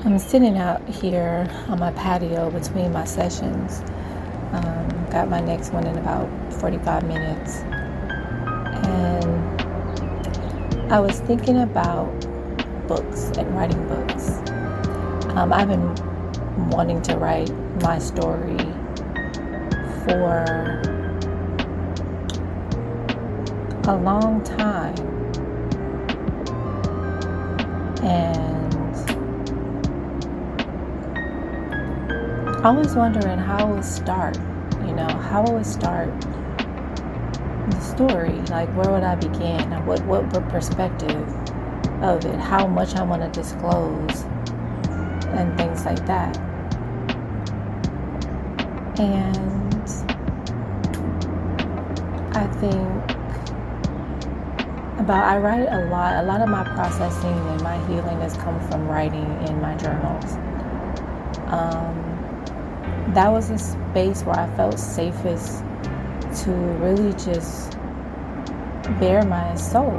I'm sitting out here on my patio between my sessions. Got my next one in about 45 minutes. And I was thinking about books and writing books. I've been wanting to write my story for a long time. And I was wondering how it would start, how it would start the story. Like, where would I begin? What perspective of it? How much I want to disclose and things like that. And I think I write a lot. A lot of my processing and my healing has come from writing in my journals. That was a space where I felt safest to really just bare my soul.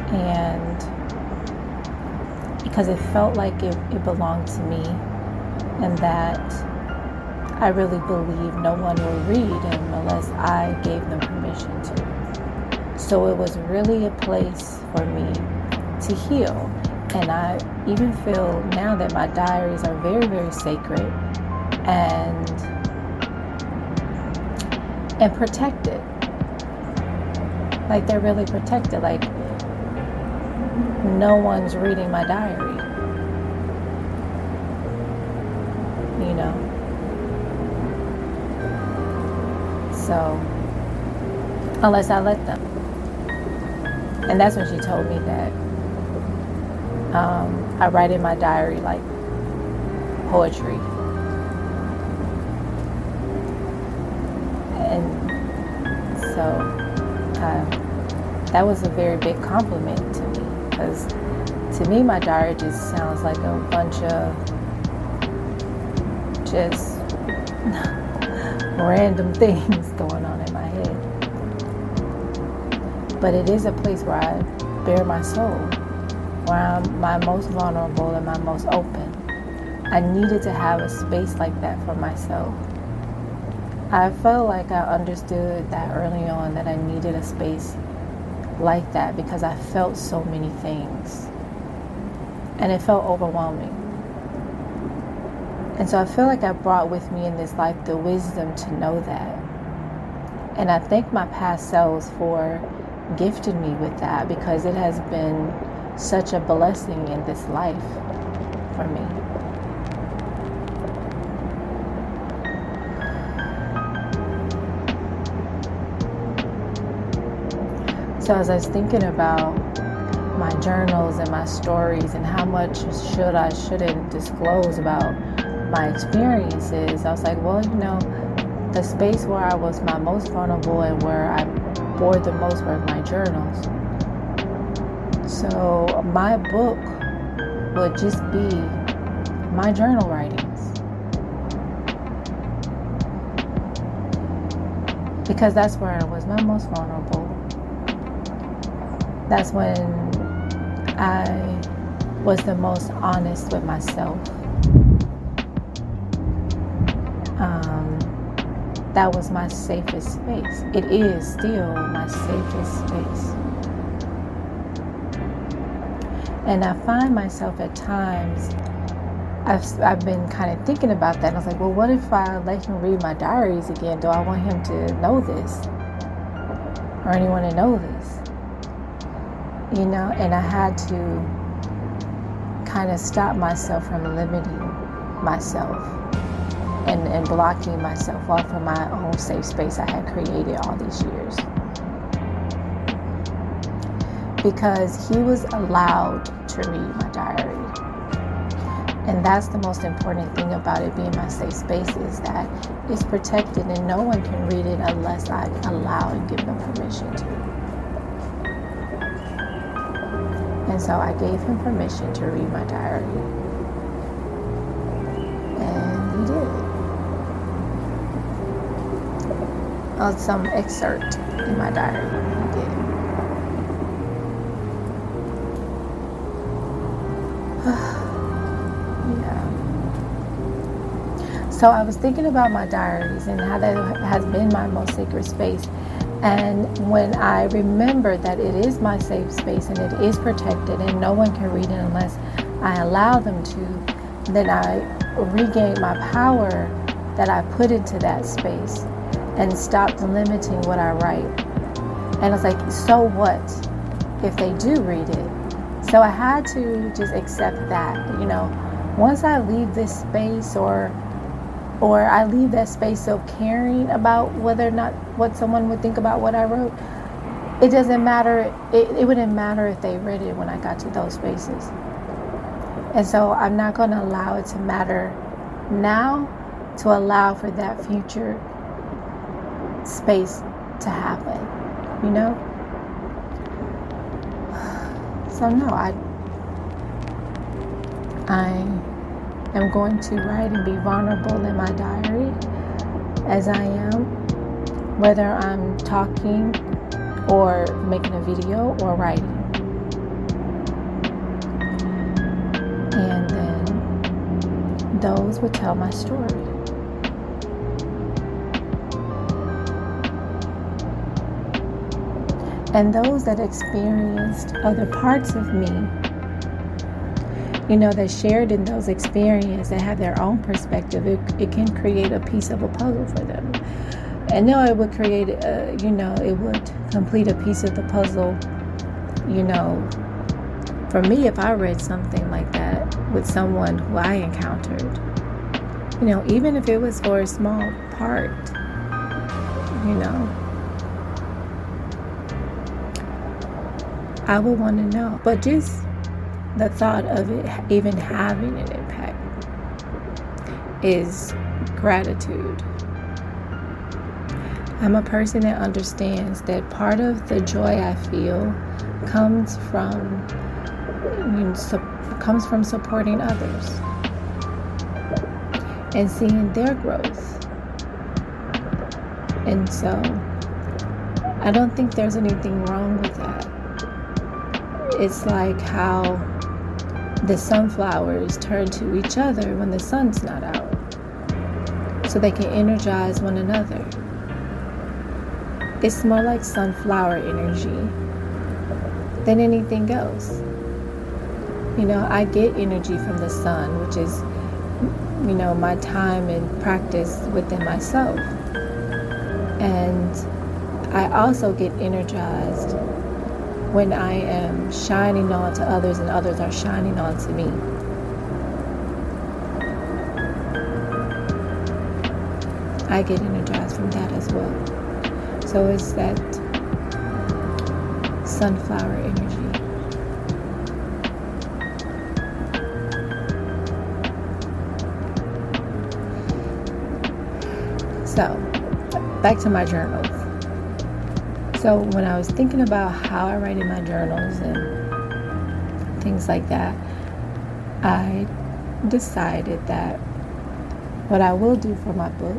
And because it felt like it belonged to me, and that I really believe no one will read them unless I gave them permission to. So it was really a place for me to heal. And I even feel now that my diaries are very, very sacred and protected. Like, they're really protected. Like, no one's reading my diary. So, unless I let them. And that's when she told me that I write in my diary like poetry. And so that was a very big compliment to me, because to me my diary just sounds like a bunch of just random things going on in my head. But it is a place where I bare my soul, where I'm my most vulnerable and my most open. I needed to have a space like that for myself. I felt like I understood that early on, that I needed a space like that, because I felt so many things and it felt overwhelming. And so I feel like I brought with me in this life the wisdom to know that. And I thank my past selves for gifting me with that, because it has been such a blessing in this life for me. So as I was thinking about my journals and my stories and how much shouldn't disclose about my experiences, I was like, well, the space where I was my most vulnerable and where I bore the most were my journals. So my book would just be my journal writings, because that's where I was my most vulnerable. That's when I was the most honest with myself. That was my safest space. It is still my safest space. And I find myself at times, I've been kind of thinking about that. And I was like, well, what if I let him read my diaries again? Do I want him to know this? Or anyone to know this? And I had to kind of stop myself from limiting myself and blocking myself off from my own safe space I had created all these years. Because he was allowed to read my diary. And that's the most important thing about it being my safe space, is that it's protected and no one can read it unless I allow and give them permission to. And so I gave him permission to read my diary. And he did. Some excerpt in my diary. He did. So I was thinking about my diaries and how that has been my most sacred space. And when I remember that it is my safe space and it is protected and no one can read it unless I allow them to, then I regain my power that I put into that space and stopped limiting what I write. And I was like, so what if they do read it? So I had to just accept that, once I leave this space or I leave that space of caring about whether or not what someone would think about what I wrote, it doesn't matter. It wouldn't matter if they read it when I got to those spaces. And so I'm not going to allow it to matter now to allow for that future space to happen, So no, I am going to write and be vulnerable in my diary as I am, whether I'm talking or making a video or writing. And then those would tell my story. And those that experienced other parts of me, that shared in those experiences, that have their own perspective, it can create a piece of a puzzle for them. And no, it would create, it would complete a piece of the puzzle, for me, if I read something like that with someone who I encountered, even if it was for a small part, I would want to know. But just the thought of it even having an impact is gratitude. I'm a person that understands that part of the joy I feel comes from supporting others and seeing their growth. And so I don't think there's anything wrong with that. It's like how the sunflowers turn to each other when the sun's not out, so they can energize one another. It's more like sunflower energy than anything else. I get energy from the sun, which is, my time and practice within myself. And I also get energized when I am shining on to others and others are shining on to me. I get energized from that as well. So it's that sunflower energy. So, back to my journals. So when I was thinking about how I write in my journals and things like that, I decided that what I will do for my book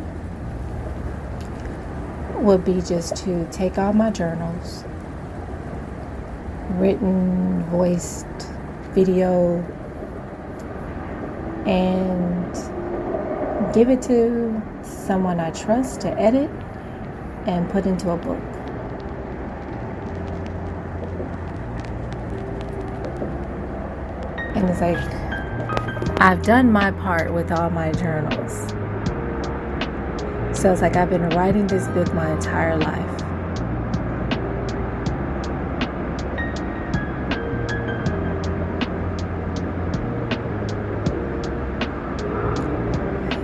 would be just to take all my journals, written, voiced, video, and give it to someone I trust to edit and put into a book. And it's like, I've done my part with all my journals. So it's like I've been writing this book my entire life.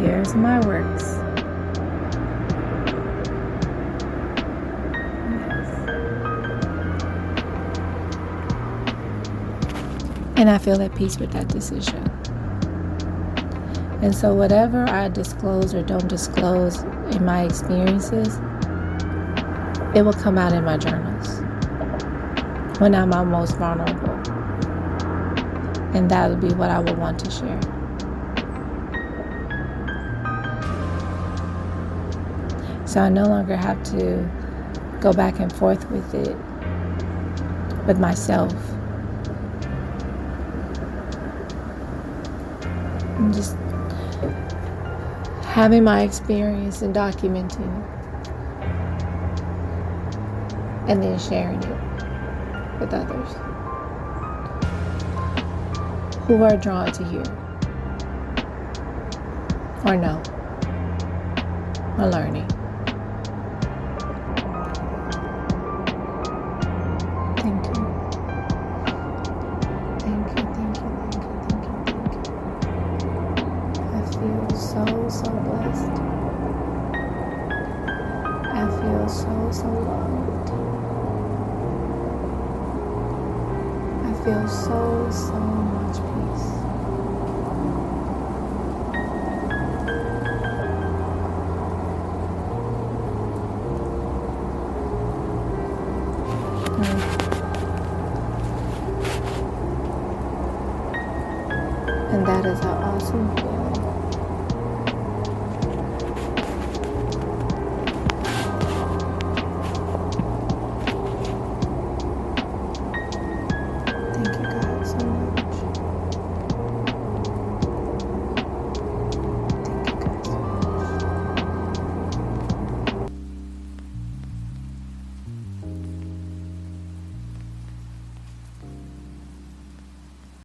Here's my works. And I feel at peace with that decision. And so whatever I disclose or don't disclose in my experiences, it will come out in my journals when I'm my most vulnerable. And that will be what I will want to share. So I no longer have to go back and forth with it, with myself. And just having my experience and documenting it, and then sharing it with others who are drawn to hear or know or learning. Thank you. Thank you, thank you, thank you, thank you, thank you. I feel so blessed. I feel so loved. I feel so much peace. And that is how awesome it is.